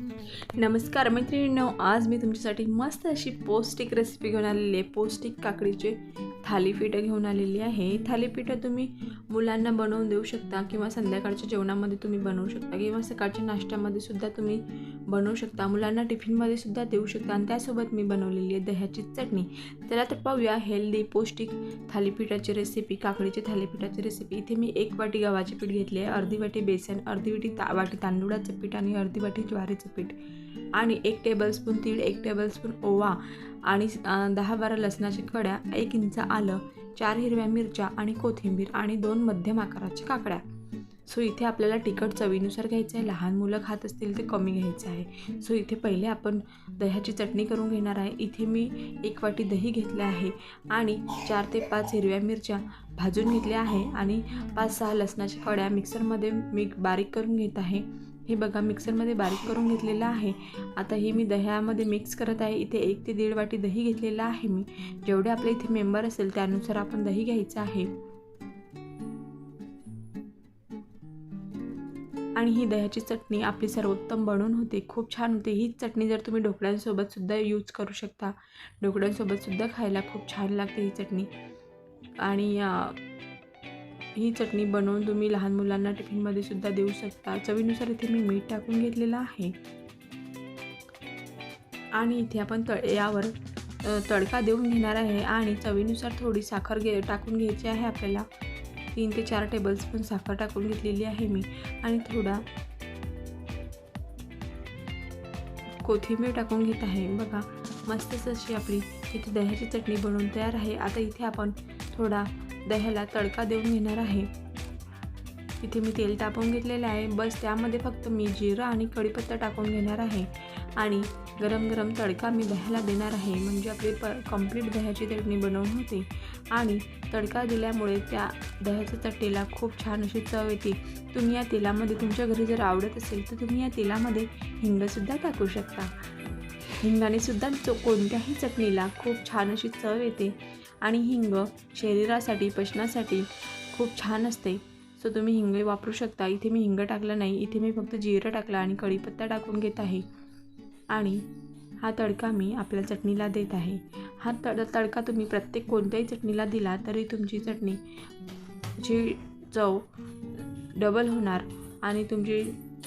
नमस्कार मैत्रिणींनो, आज मी तुमच्यासाठी मस्त अशी पौष्टिक रेसिपी घेऊन आलेली आहे। पौष्टिक काकडीचे थालीपीठं घेऊन आलेली आहे। थालीपीठं तुम्ही मुलांना बनवून देऊ शकता किंवा संध्याकाळच्या जेवणामध्ये तुम्ही बनवू शकता किंवा सकाळच्या नाश्त्यामध्ये सुद्धा तुम्ही बनवू शकता, मुलांना टिफिनमध्ये सुद्धा देऊ शकता। आणि त्यासोबत मी बनवलेली आहे दह्याची चटणी। चला तर पाहूया हेल्दी पौष्टिक थालीपीठाची रेसिपी, काकडीचे थालीपीठाची रेसिपी। इथे मी 1 वाटी गव्हाचे पीठ घेतले आहे, अर्धी वाटी बेसन, अर्धी वाटी तांदूळाचं पीठ आणि अर्धी वाटी ज्वारीचं पीठ आणि 1 टेबलस्पून तीळ, 1 टेबलस्पून ओवा आणि 10-12 लसणाच्या कड्या, 1 इंच आलं, 4 हिरव्या मिरच्या आणि कोथिंबीर आणि 2 मध्यम आकाराच्या काकड्या। सो इथे आपल्याला तिखट चवीनुसार घ्यायचं आहे, लहान मुलं खात असतील ते कमी घ्यायचं आहे। सो इथे पहिले आपण दह्याची चटणी करून घेणार आहे। इथे मी 1 वाटी दही घेतले आहे आणि 4 ते 5 हिरव्या मिरच्या भाजून घेतल्या आहे आणि 5-6 लसणाच्या कड्या मिक्सरमध्ये मी बारीक करून घेत आहे। हे बघा मिक्सरमध्ये बारीक करून घेतलेलं आहे। आता हे मी दह्यामध्ये मिक्स करत आहे। इथे 1 ते 1.5 वाटी दही घेतलेलं आहे मी। जेवढे आपले इथे मेंबर असेल त्यानुसार आपण दही घ्यायचं आहे आणि ही दह्याची चटणी आपली सर्वोत्तम बनवून होते, खूप छान होते। ही चटणी जर तुम्ही ढोकळ्यांसोबत सुद्धा यूज करू शकता, ढोकळ्यांसोबत सुद्धा खायला खूप छान लागते ही चटणी। आणि ही चटणी बनवून तुम्ही लहान मुलांना टिफिनमध्ये सुद्धा देऊ शकता। चवीनुसार इथे मी मीठ टाकून घेतलेलं आहे आणि इथे आपण यावर तडका देऊन घेणार आहे आणि चवीनुसार थोडी साखर टाकून घ्यायची आहे आपल्याला। 3 ते 4 टेबलस्पून साखर टाकून घेतलेली आहे मी आणि थोडा कोथिंबीर टाकून घेत आहे। बघा मस्तच अशी आपली इथे दह्याची चटणी बनवून तयार आहे। आता इथे आपण थोडा दह्याला तडका देऊन घेणार आहे। इथे मी तेल तापवून घेतलेलं आहे, बस त्यामध्ये फक्त मी जिरं आणि कढीपत्ता टाकून घेणार आहे आणि गरम गरम तडका मी दह्याला देणार आहे, म्हणजे आपली कंप्लीट दह्याची चटणी बनवून होते। आणि तडका दिल्यामुळे त्या दह्याच्या चटणीला खूप छान अशी चव येते। तुम्ही या तेलामध्ये तुमच्या घरी जर आवडत असेल तर तुम्ही या तेलामध्ये हिंगसुद्धा टाकू शकता। हिंगाने सुद्धा कोणत्याही चटणीला खूप छान अशी चव येते आणि हिंग शरीरासाठी पचनासाठी खूप छान असते। सो तुम्ही हिंग वापरू शकता। इथे मी हिंग टाकलं नाही, इथे मी फक्त जिरं टाकलं आणि कढीपत्ता टाकून घेत आहे आणि हा तडका मी आपल्या चटणीला देत आहे। हा तडका तुम्ही प्रत्येक कोणत्याही चटणीला दिला तरी तुमची चटणीची चव डबल होणार आणि तुमची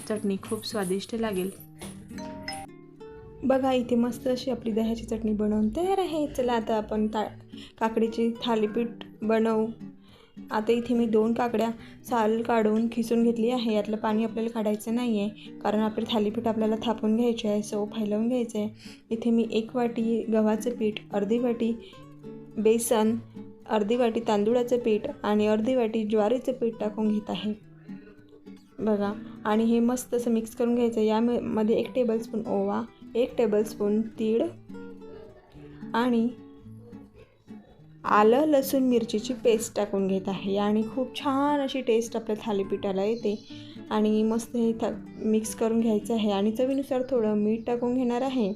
चटणी खूप स्वादिष्ट लागेल। बघा इथे मस्त अशी आपली दह्याची चटणी बनवून तयार आहे। चला आता आपण काकडीची थालीपीठ बनवू। आता इथे मी 2 काकड्या साल काढून खिसून घेतली आहे। यातलं पाणी आपल्याला काढायचं नाही आहे, कारण आपले थालीपीठ आपल्याला थापून घ्यायचे आहे, सो फैलवून घ्यायचं आहे। इथे मी 1 वाटी गव्हाचं पीठ, अर्धी वाटी बेसन, अर्धी वाटी तांदूळाचं पीठ आणि अर्धी वाटी ज्वारीचं पीठ टाकून घेत आहे। बघा आणि हे मस्त असं मिक्स करून घ्यायचं। यामध्ये 1 टेबलस्पून ओवा, 1 टेबलस्पून तीळ आणि आलं लसूण मिरचीची पेस्ट टाकून घेत आहे आणि खूप छान अशी टेस्ट आपल्या थालीपीठाला येते। आणि मस्त हे मिक्स करून घ्यायचं आहे आणि चवीनुसार थोडं मीठ टाकून घेणार आहे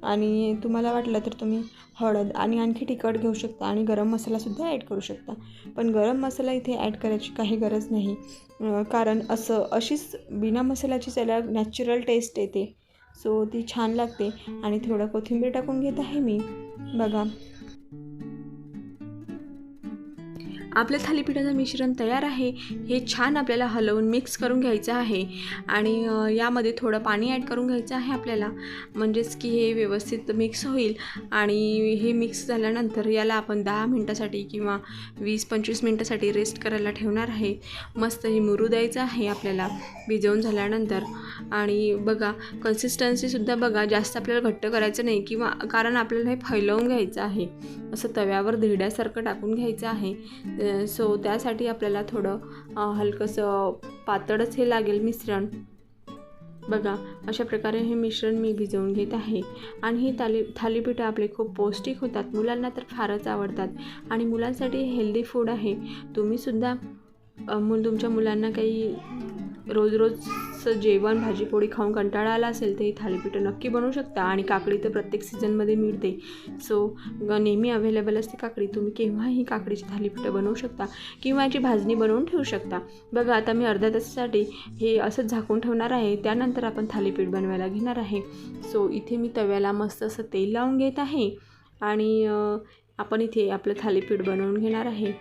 आणि तुम्हाला वाटलं तर तुम्ही हळद आणि आणखी तिखट घेऊ शकता आणि गरम मसालासुद्धा ॲड करू शकता। पण गरम मसाला इथे ॲड करायची काही गरज नाही, कारण अशीच बिना मसाल्याची त्याला नॅचरल टेस्ट येते, सो ती छान लागते। आणि थोडं कोथिंबीर टाकून घेत आहे मी। बघा आपल्या थालीपीठाचं मिश्रण तयार आहे। हे छान आपल्याला हलवून मिक्स करून घ्यायचं आहे आणि यामध्ये थोडं पाणी ॲड करून घ्यायचं आहे आपल्याला, म्हणजेच की हे व्यवस्थित मिक्स होईल। आणि हे मिक्स झाल्यानंतर याला आपण 10 मिनटासाठी किंवा 20-25 मिनटासाठी रेस्ट करायला ठेवणार आहे। मस्त हे मुरू द्यायचं आहे आपल्याला भिजवून झाल्यानंतर। आणि बघा कन्सिस्टन्सीसुद्धा बघा, जास्त आपल्याला घट्ट करायचं नाही किंवा कारण आपल्याला हे फैलवून घ्यायचं आहे, असं तव्यावर धिरड्यासारखं टाकून घ्यायचं आहे। सो त्यासाठी आपल्याला थोडं हलकंसं पातळच हे लागेल मिश्रण। बघा अशा प्रकारे हे मिश्रण मी भिजवून घेत आहे आणि ही थालीपीठं आपले खूप पौष्टिक होतात, मुलांना तर फारच आवडतात आणि मुलांसाठी हेल्दी फूड आहे। तुम्हीसुद्धा तुमच्या मुलांना काही रोज असं जेवण भाजीपोळी खाऊन कंटाळा आला असेल तर ही थालीपीठं नक्की बनवू शकता. आणि काकडी तर प्रत्येक सीझनमध्ये मिळते, सो नेहमी अवेलेबल असते काकडी. तुम्ही केव्हाही काकडीची थालीपीठं बनवू शकता किंवा याची भाजणी बनवून ठेवू शकता. बघा आता मी अर्ध्या तासासाठी हे असंच झाकून ठेवणार आहे. त्यानंतर आपण थालीपीठ बनवायला घेणार आहे. सो इथे मी तव्याला मस्त असं तेल लावून घेत आहे आणि आपण इथे आपलं थालीपीठ बनवून घेणार आहे.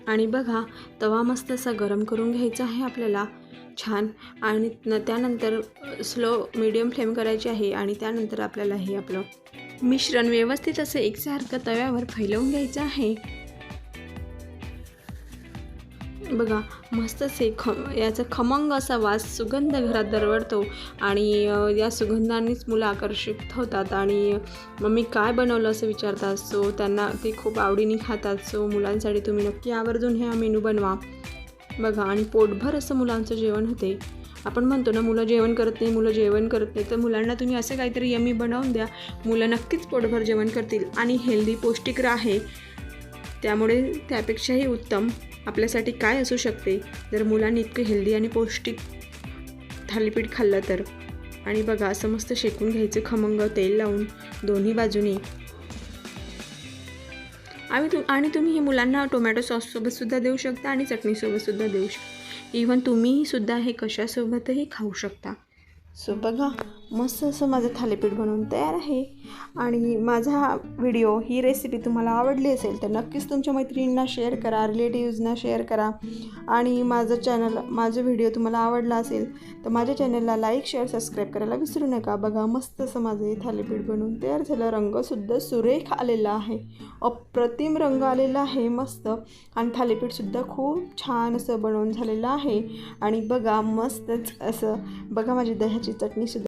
आणि बघा तवा मस्त असा गरम करून घ्यायचा आहे आपल्याला छान. आणि त्यानंतर स्लो मीडियम फ्लेम करायची आहे. आणि त्यानंतर आपल्याला हे आपलं मिश्रण व्यवस्थित असं एकसारखं तव्यावर फैलवून घ्यायचं आहे. बघा मस्त असे याचा खमंग असा वास सुगंध घरात दरवळतो आणि या सुगंधानेच मुलं आकर्षित होतात आणि मम्मी काय बनवलं असं विचारतात. सो त्यांना ते खूप आवडीने खातात. सो मुलांसाठी तुम्ही नक्की आवर्जून हा मेनू बनवा. बघा आणि पोटभर असं मुलांचं जेवण होते. आपण म्हणतो ना मुलं जेवण करत नाही, तर मुलांना तुम्ही असं काहीतरी यम्मी बनवून द्या. मुलं नक्कीच पोटभर जेवण करतील आणि हेल्दी पौष्टिक आहे. त्यामुळे त्यापेक्षाही उत्तम आपल्यासाठी काय असू शकते जर मुलांनी इतकं हेल्दी आणि पौष्टिक थालीपीठ खाल्लं तर. आणि बघा असं मस्त शेकून घ्यायचं खमंग तेल लावून दोन्ही बाजूनी. आणि तुम्ही हे मुलांना टोमॅटो सॉससोबतसुद्धा देऊ शकता आणि चटणीसोबतसुद्धा देऊ शकता. इव्हन तुम्हीसुद्धा हे कशासोबतही खाऊ शकता. सो बघा मस्त असं माझं थालीपीठ बनवून तयार आहे. आणि माझा हा व्हिडिओ ही रेसिपी तुम्हाला आवडली असेल तर नक्कीच तुमच्या मैत्रिणींना शेअर करा, रिलेटिव्हजना शेअर करा. आणि माझं व्हिडिओ तुम्हाला आवडला असेल तर माझ्या चॅनलला लाईक शेअर सबस्क्राईब करायला विसरू नका. बघा मस्त असं माझं हे थालीपीठ बनवून तयार झालं. रंगसुद्धा सुरेख आलेला आहे, अप्रतिम रंग आलेला आहे मस्त. आणि थालीपीठसुद्धा खूप छान असं बनवून झालेलं आहे. आणि बघा मस्तच असं बघा माझी दह्याची चटणीसुद्धा